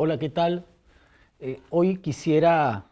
Hola, ¿qué tal? Hoy quisiera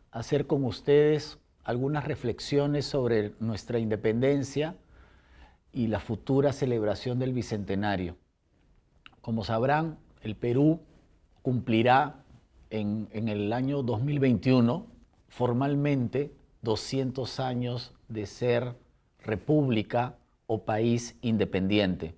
hacer con ustedes algunas reflexiones sobre nuestra independencia y la futura celebración del Bicentenario. Como sabrán, el Perú cumplirá en el año 2021 formalmente 200 años de ser república o país independiente.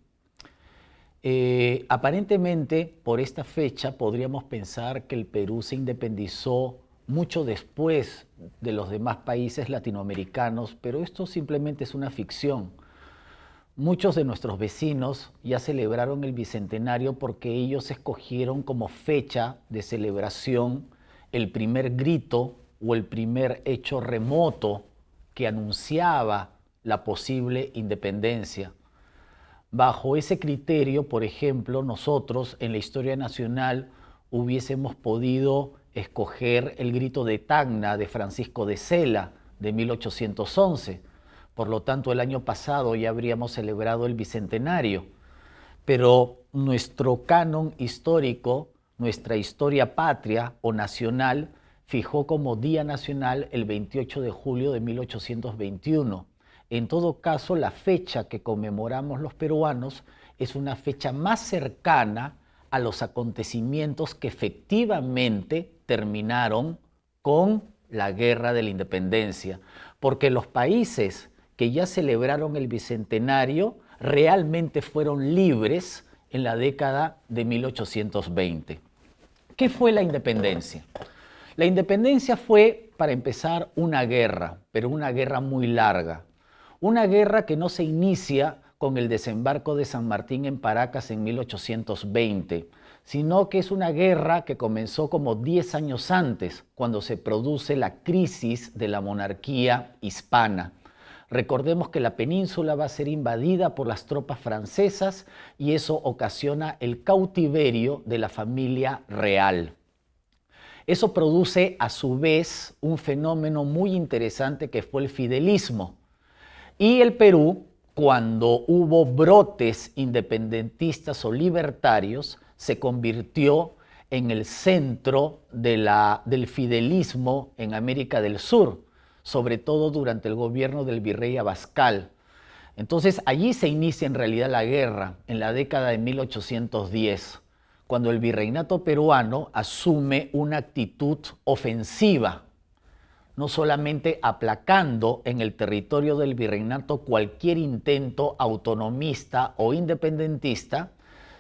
Aparentemente, por esta fecha podríamos pensar que el Perú se independizó mucho después de los demás países latinoamericanos, pero esto simplemente es una ficción. Muchos de nuestros vecinos ya celebraron el Bicentenario porque ellos escogieron como fecha de celebración el primer grito o el primer hecho remoto que anunciaba la posible independencia. Bajo ese criterio, por ejemplo, nosotros en la historia nacional hubiésemos podido escoger el grito de Tacna de Francisco de Sela de 1811. Por lo tanto, el año pasado ya habríamos celebrado el Bicentenario. Pero nuestro canon histórico, nuestra historia patria o nacional, fijó como Día Nacional el 28 de julio de 1821. En todo caso, la fecha que conmemoramos los peruanos es una fecha más cercana a los acontecimientos que efectivamente terminaron con la Guerra de la Independencia, porque los países que ya celebraron el Bicentenario realmente fueron libres en la década de 1820. ¿Qué fue la independencia? La independencia fue, para empezar, una guerra, pero una guerra muy larga. Una guerra que no se inicia con el desembarco de San Martín en Paracas en 1820, sino que es una guerra que comenzó como 10 años antes, cuando se produce la crisis de la monarquía hispana. Recordemos que la península va a ser invadida por las tropas francesas y eso ocasiona el cautiverio de la familia real. Eso produce a su vez un fenómeno muy interesante que fue el fidelismo. Y el Perú, cuando hubo brotes independentistas o libertarios, se convirtió en el centro del fidelismo en América del Sur, sobre todo durante el gobierno del virrey Abascal. Entonces allí se inicia en realidad la guerra, en la década de 1810, cuando el virreinato peruano asume una actitud ofensiva, no solamente aplacando en el territorio del virreinato cualquier intento autonomista o independentista,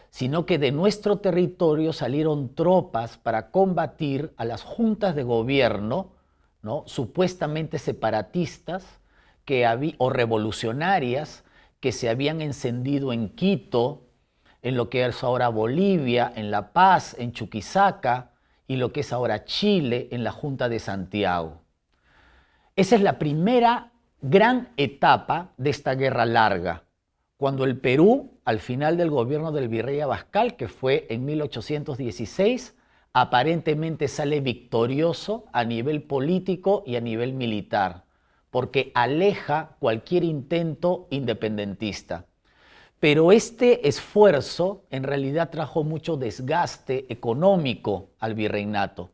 sino que de nuestro territorio salieron tropas para combatir a las juntas de gobierno, ¿no?, supuestamente separatistas o revolucionarias que se habían encendido en Quito, en lo que es ahora Bolivia, en La Paz, en Chuquisaca, y lo que es ahora Chile, en la Junta de Santiago. Esa es la primera gran etapa de esta guerra larga, cuando el Perú, al final del gobierno del virrey Abascal, que fue en 1816, aparentemente sale victorioso a nivel político y a nivel militar, porque aleja cualquier intento independentista. Pero este esfuerzo en realidad trajo mucho desgaste económico al virreinato,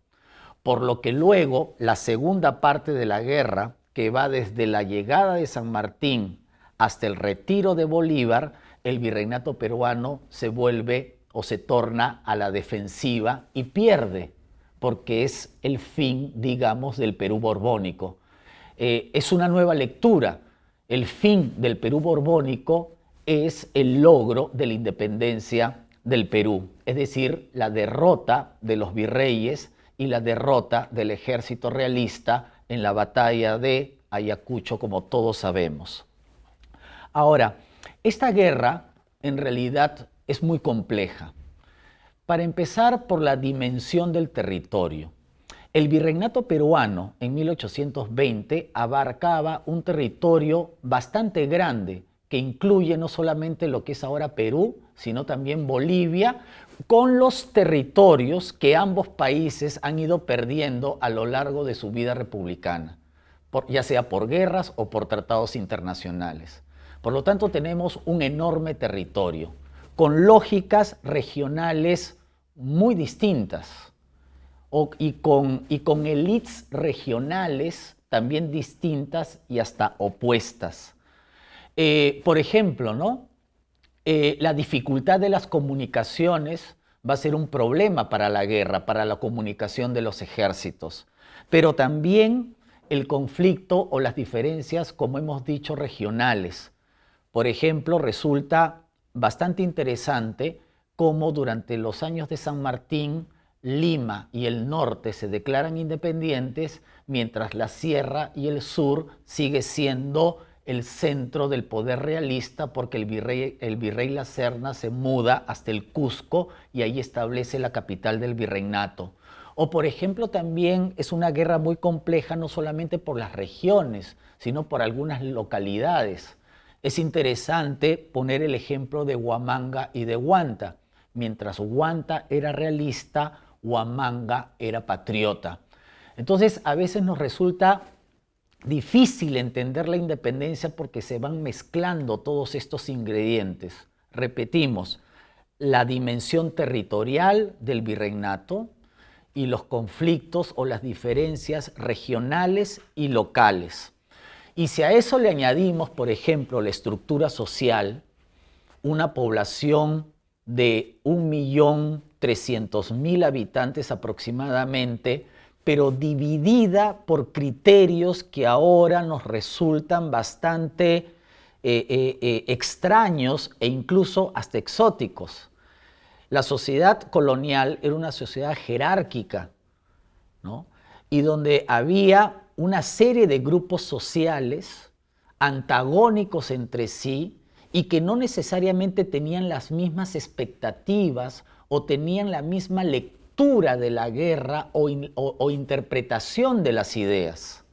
por lo que luego la segunda parte de la guerra, que va desde la llegada de San Martín hasta el retiro de Bolívar, el virreinato peruano se vuelve o se torna a la defensiva y pierde, porque es el fin, digamos, del Perú borbónico. Es una nueva lectura. El fin del Perú borbónico es el logro de la independencia del Perú, es decir, la derrota de los virreyes y la derrota del ejército realista en la batalla de Ayacucho, como todos sabemos. Ahora, esta guerra en realidad es muy compleja. Para empezar, por la dimensión del territorio. El virreinato peruano en 1820 abarcaba un territorio bastante grande, que incluye no solamente lo que es ahora Perú, sino también Bolivia, con los territorios que ambos países han ido perdiendo a lo largo de su vida republicana, ya sea por guerras o por tratados internacionales. Por lo tanto, tenemos un enorme territorio, con lógicas regionales muy distintas y con élites regionales también distintas y hasta opuestas. Por ejemplo, ¿no? La dificultad de las comunicaciones va a ser un problema para la guerra, para la comunicación de los ejércitos, pero también el conflicto o las diferencias, como hemos dicho, regionales. Por ejemplo, resulta bastante interesante cómo durante los años de San Martín, Lima y el norte se declaran independientes, mientras la sierra y el sur sigue siendo el centro del poder realista, porque el virrey La Serna se muda hasta el Cusco y ahí establece la capital del virreinato. O por ejemplo también es una guerra muy compleja no solamente por las regiones, sino por algunas localidades. Es interesante poner el ejemplo de Huamanga y de Huanta. Mientras Huanta era realista, Huamanga era patriota. Entonces a veces nos resulta difícil entender la independencia porque se van mezclando todos estos ingredientes. Repetimos, la dimensión territorial del virreinato y los conflictos o las diferencias regionales y locales. Y si a eso le añadimos, por ejemplo, la estructura social, una población de 1.300.000 habitantes aproximadamente, pero dividida por criterios que ahora nos resultan bastante extraños e incluso hasta exóticos. La sociedad colonial era una sociedad jerárquica, ¿no? Y donde había una serie de grupos sociales antagónicos entre sí y que no necesariamente tenían las mismas expectativas o tenían la misma lectura de la guerra o interpretación de las ideas.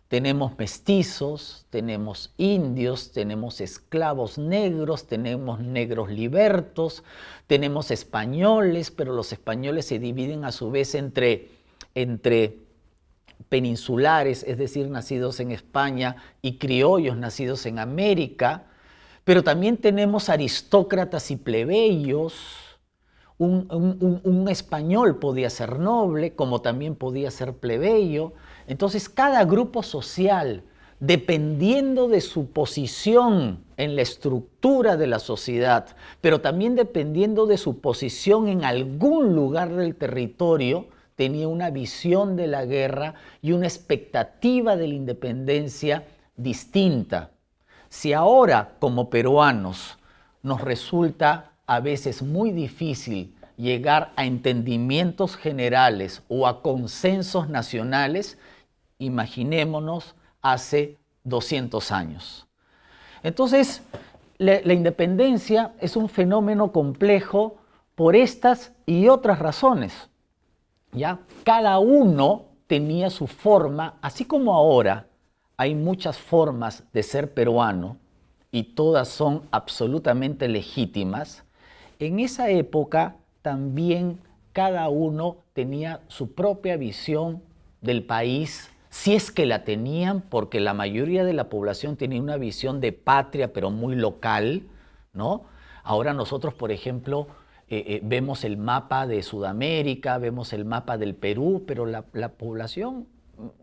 Tenemos mestizos, tenemos indios, tenemos esclavos negros, tenemos negros libertos, tenemos españoles, pero los españoles se dividen a su vez entre peninsulares, es decir, nacidos en España, y criollos nacidos en América, pero también tenemos aristócratas y plebeyos. Un español podía ser noble, como también podía ser plebeyo. Entonces, cada grupo social, dependiendo de su posición en la estructura de la sociedad, pero también dependiendo de su posición en algún lugar del territorio, tenía una visión de la guerra y una expectativa de la independencia distinta. Si ahora, como peruanos, nos resulta a veces muy difícil llegar a entendimientos generales o a consensos nacionales, imaginémonos hace 200 años. Entonces, la independencia es un fenómeno complejo por estas y otras razones. ¿Ya? Cada uno tenía su forma, así como ahora hay muchas formas de ser peruano y todas son absolutamente legítimas. En esa época también cada uno tenía su propia visión del país, si es que la tenían, porque la mayoría de la población tenía una visión de patria, pero muy local, ¿no? Ahora nosotros, por ejemplo, vemos el mapa de Sudamérica, vemos el mapa del Perú, pero la población,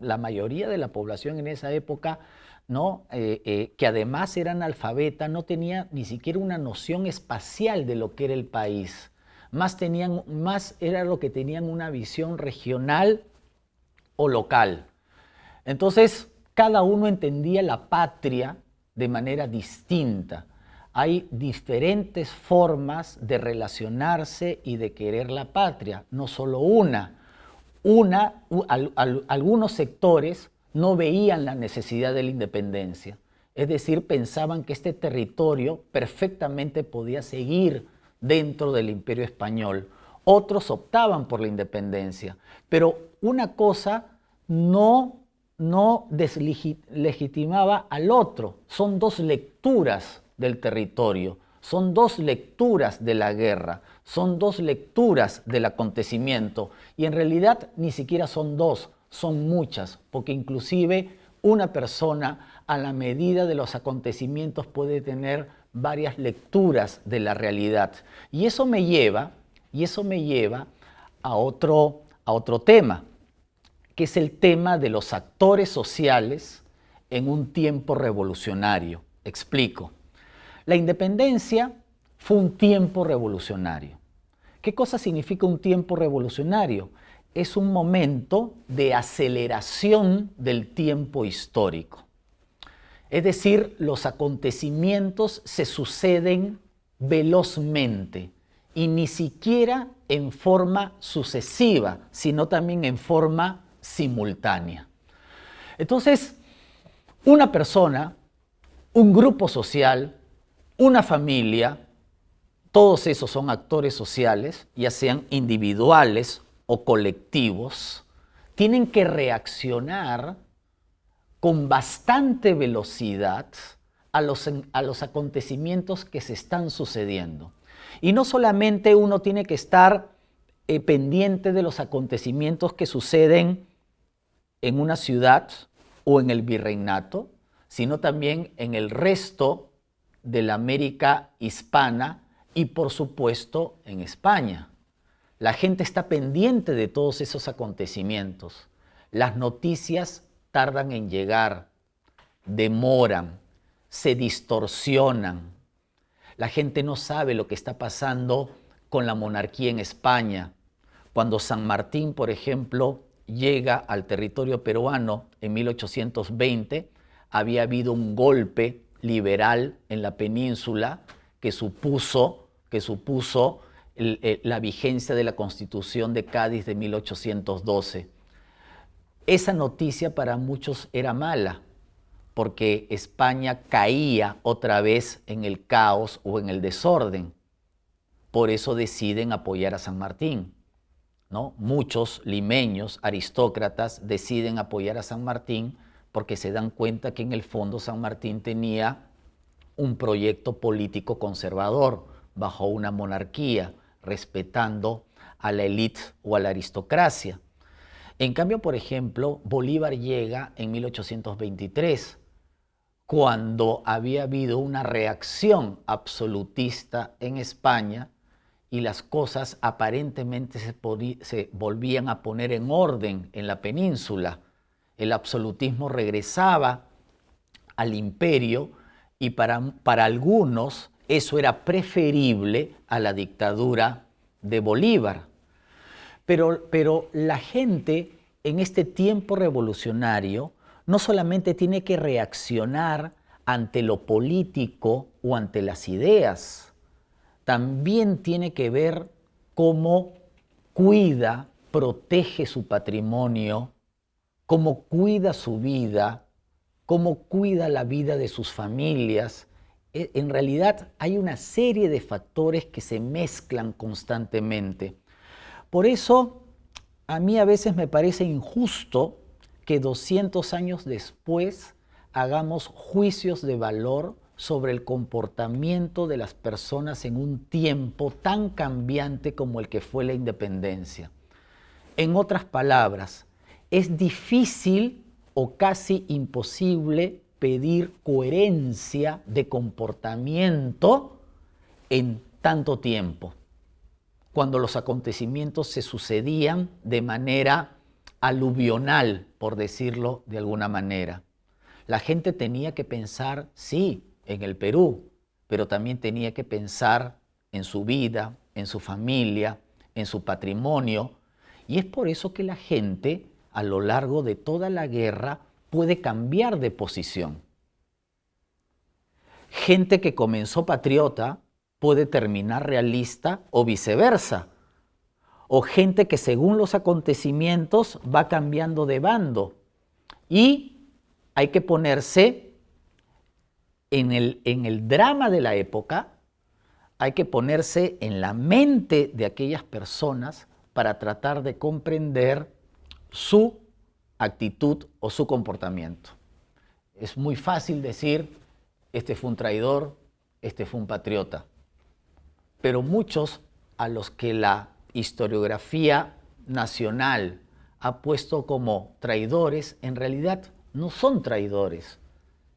la mayoría de la población en esa época, ¿no? Que además era analfabeta, no tenía ni siquiera una noción espacial de lo que era el país. Más era lo que tenían una visión regional o local. Entonces, cada uno entendía la patria de manera distinta. Hay diferentes formas de relacionarse y de querer la patria, no solo una. Algunos sectores no veían la necesidad de la independencia, es decir, pensaban que este territorio perfectamente podía seguir dentro del Imperio Español. Otros optaban por la independencia, pero una cosa no deslegitimaba al otro. Son dos lecturas del territorio, son dos lecturas de la guerra, son dos lecturas del acontecimiento y en realidad ni siquiera son dos, son muchas, porque inclusive una persona a la medida de los acontecimientos puede tener varias lecturas de la realidad. Y eso me lleva Y eso me lleva a otro tema, que es el tema de los actores sociales en un tiempo revolucionario. Explico. La independencia fue un tiempo revolucionario. ¿Qué cosa significa un tiempo revolucionario? Es un momento de aceleración del tiempo histórico. Es decir, los acontecimientos se suceden velozmente y ni siquiera en forma sucesiva, sino también en forma simultánea. Entonces, una persona, un grupo social, una familia, todos esos son actores sociales, ya sean individuales o colectivos, tienen que reaccionar con bastante velocidad a los acontecimientos que se están sucediendo. Y no solamente uno tiene que estar pendiente de los acontecimientos que suceden en una ciudad o en el virreinato, sino también en el resto de la América hispana y por supuesto en España. La gente está pendiente de todos esos acontecimientos. Las noticias tardan en llegar, demoran, se distorsionan. La gente no sabe lo que está pasando con la monarquía en España. Cuando San Martín, por ejemplo, llega al territorio peruano en 1820, había habido un golpe liberal en la península que supuso la vigencia de la Constitución de Cádiz de 1812. Esa noticia para muchos era mala, porque España caía otra vez en el caos o en el desorden. Por eso deciden apoyar a San Martín, ¿no? Muchos limeños, aristócratas, deciden apoyar a San Martín porque se dan cuenta que en el fondo San Martín tenía un proyecto político conservador bajo una monarquía, respetando a la élite o a la aristocracia. En cambio, por ejemplo, Bolívar llega en 1823, cuando había habido una reacción absolutista en España y las cosas aparentemente se volvían a poner en orden en la península. El absolutismo regresaba al imperio y para algunos eso era preferible a la dictadura de Bolívar. Pero la gente en este tiempo revolucionario no solamente tiene que reaccionar ante lo político o ante las ideas, también tiene que ver cómo cuida, protege su patrimonio, cómo cuida su vida, cómo cuida la vida de sus familias. En realidad hay una serie de factores que se mezclan constantemente. Por eso, a mí a veces me parece injusto que 200 años después hagamos juicios de valor sobre el comportamiento de las personas en un tiempo tan cambiante como el que fue la independencia. En otras palabras, es difícil o casi imposible pedir coherencia de comportamiento en tanto tiempo, cuando los acontecimientos se sucedían de manera aluvional, por decirlo de alguna manera. La gente tenía que pensar, sí, en el Perú, pero también tenía que pensar en su vida, en su familia, en su patrimonio, y es por eso que la gente, a lo largo de toda la guerra, puede cambiar de posición. Gente que comenzó patriota puede terminar realista o viceversa. O gente que según los acontecimientos va cambiando de bando. Y hay que ponerse en el drama de la época, hay que ponerse en la mente de aquellas personas para tratar de comprender su actitud o su comportamiento. Es muy fácil decir, este fue un traidor, este fue un patriota. Pero muchos a los que la historiografía nacional ha puesto como traidores, en realidad no son traidores.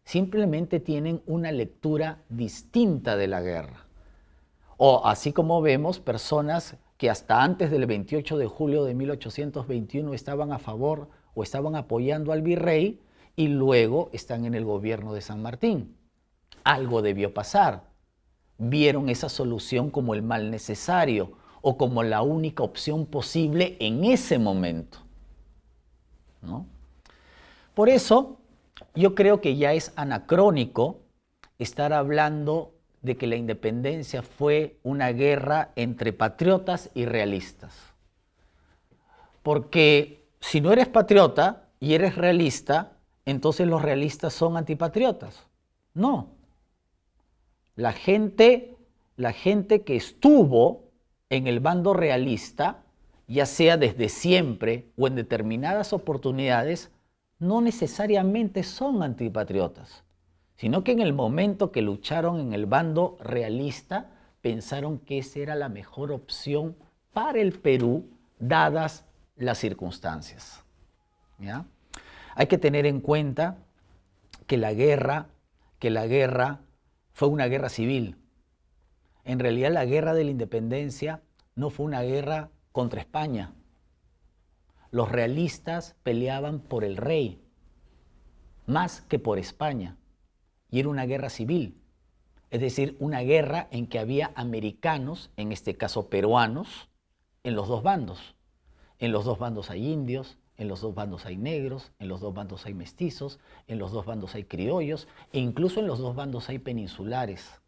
Simplemente tienen una lectura distinta de la guerra. O así como vemos personas que hasta antes del 28 de julio de 1821 estaban a favor o estaban apoyando al virrey y luego están en el gobierno de San Martín. Algo debió pasar. Vieron esa solución como el mal necesario o como la única opción posible en ese momento, ¿no? Por eso, yo creo que ya es anacrónico estar hablando de que la independencia fue una guerra entre patriotas y realistas. Porque si no eres patriota y eres realista, entonces los realistas son antipatriotas. No. La gente que estuvo en el bando realista, ya sea desde siempre o en determinadas oportunidades, no necesariamente son antipatriotas, sino que en el momento que lucharon en el bando realista, pensaron que esa era la mejor opción para el Perú, dadas las circunstancias. ¿Ya? Hay que tener en cuenta que la guerra fue una guerra civil. En realidad, la guerra de la independencia no fue una guerra contra España. Los realistas peleaban por el rey, más que por España. Y era una guerra civil, es decir, una guerra en que había americanos, en este caso peruanos, en los dos bandos. En los dos bandos hay indios, en los dos bandos hay negros, en los dos bandos hay mestizos, en los dos bandos hay criollos e incluso en los dos bandos hay peninsulares.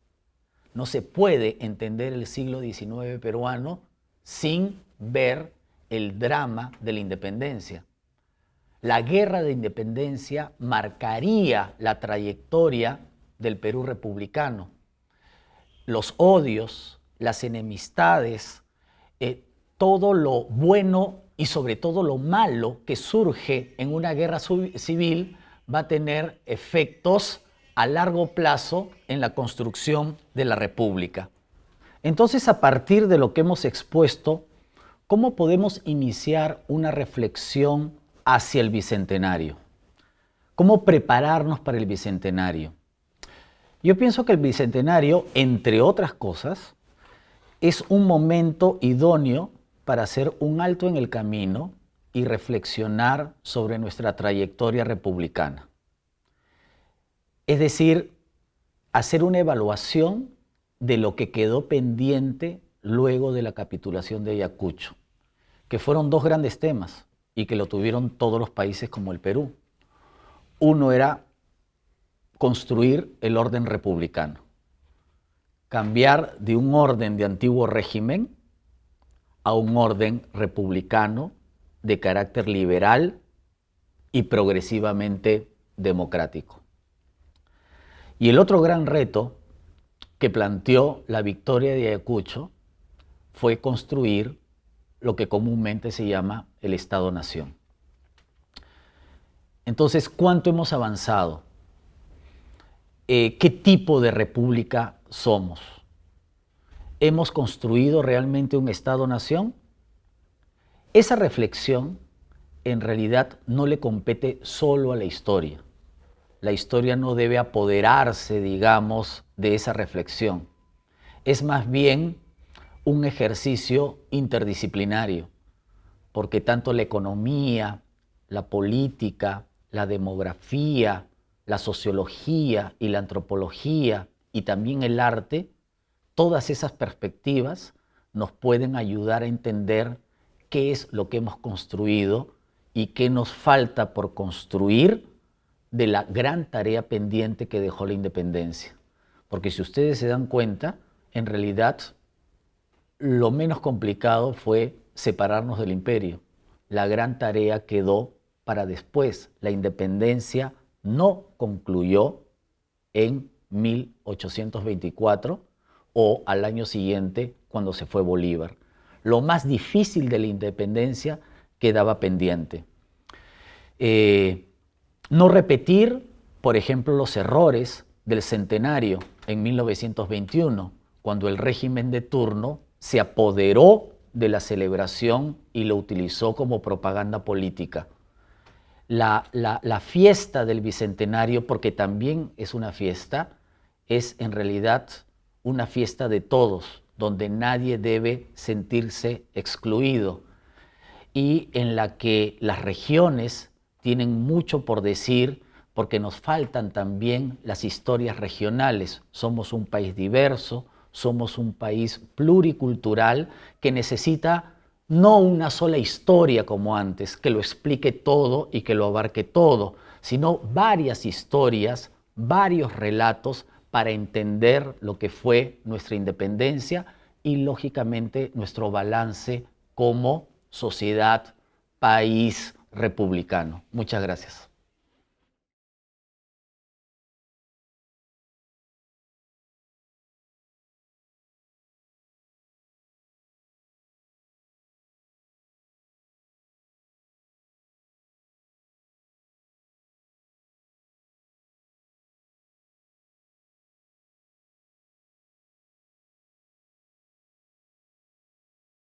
No se puede entender el siglo XIX peruano sin ver el drama de la independencia. La guerra de independencia marcaría la trayectoria del Perú republicano. Los odios, las enemistades, todo lo bueno y sobre todo lo malo que surge en una guerra civil va a tener efectos a largo plazo en la construcción de la República. Entonces, a partir de lo que hemos expuesto, ¿cómo podemos iniciar una reflexión hacia el Bicentenario? ¿Cómo prepararnos para el Bicentenario? Yo pienso que el Bicentenario, entre otras cosas, es un momento idóneo para hacer un alto en el camino y reflexionar sobre nuestra trayectoria republicana. Es decir, hacer una evaluación de lo que quedó pendiente luego de la capitulación de Ayacucho, que fueron dos grandes temas y que lo tuvieron todos los países como el Perú. Uno era construir el orden republicano, cambiar de un orden de antiguo régimen a un orden republicano de carácter liberal y progresivamente democrático. Y el otro gran reto que planteó la victoria de Ayacucho fue construir lo que comúnmente se llama el Estado-Nación. Entonces, ¿cuánto hemos avanzado? ¿Qué tipo de república somos? ¿Hemos construido realmente un Estado-Nación? Esa reflexión en realidad no le compete solo a la historia. La historia no debe apoderarse, digamos, de esa reflexión. Es más bien un ejercicio interdisciplinario, porque tanto la economía, la política, la demografía, la sociología y la antropología y también el arte, todas esas perspectivas nos pueden ayudar a entender qué es lo que hemos construido y qué nos falta por construir de la gran tarea pendiente que dejó la independencia. Porque si ustedes se dan cuenta, en realidad lo menos complicado fue separarnos del imperio. La gran tarea quedó para después. La independencia no concluyó en 1824 o al año siguiente cuando se fue Bolívar. Lo más difícil de la independencia quedaba pendiente. No repetir, por ejemplo, los errores del centenario en 1921, cuando el régimen de turno se apoderó de la celebración y lo utilizó como propaganda política. La fiesta del Bicentenario, porque también es una fiesta, es en realidad una fiesta de todos, donde nadie debe sentirse excluido y en la que las regiones tienen mucho por decir porque nos faltan también las historias regionales. Somos un país diverso, somos un país pluricultural que necesita no una sola historia como antes, que lo explique todo y que lo abarque todo, sino varias historias, varios relatos para entender lo que fue nuestra independencia y lógicamente nuestro balance como sociedad, país republicano. Muchas gracias.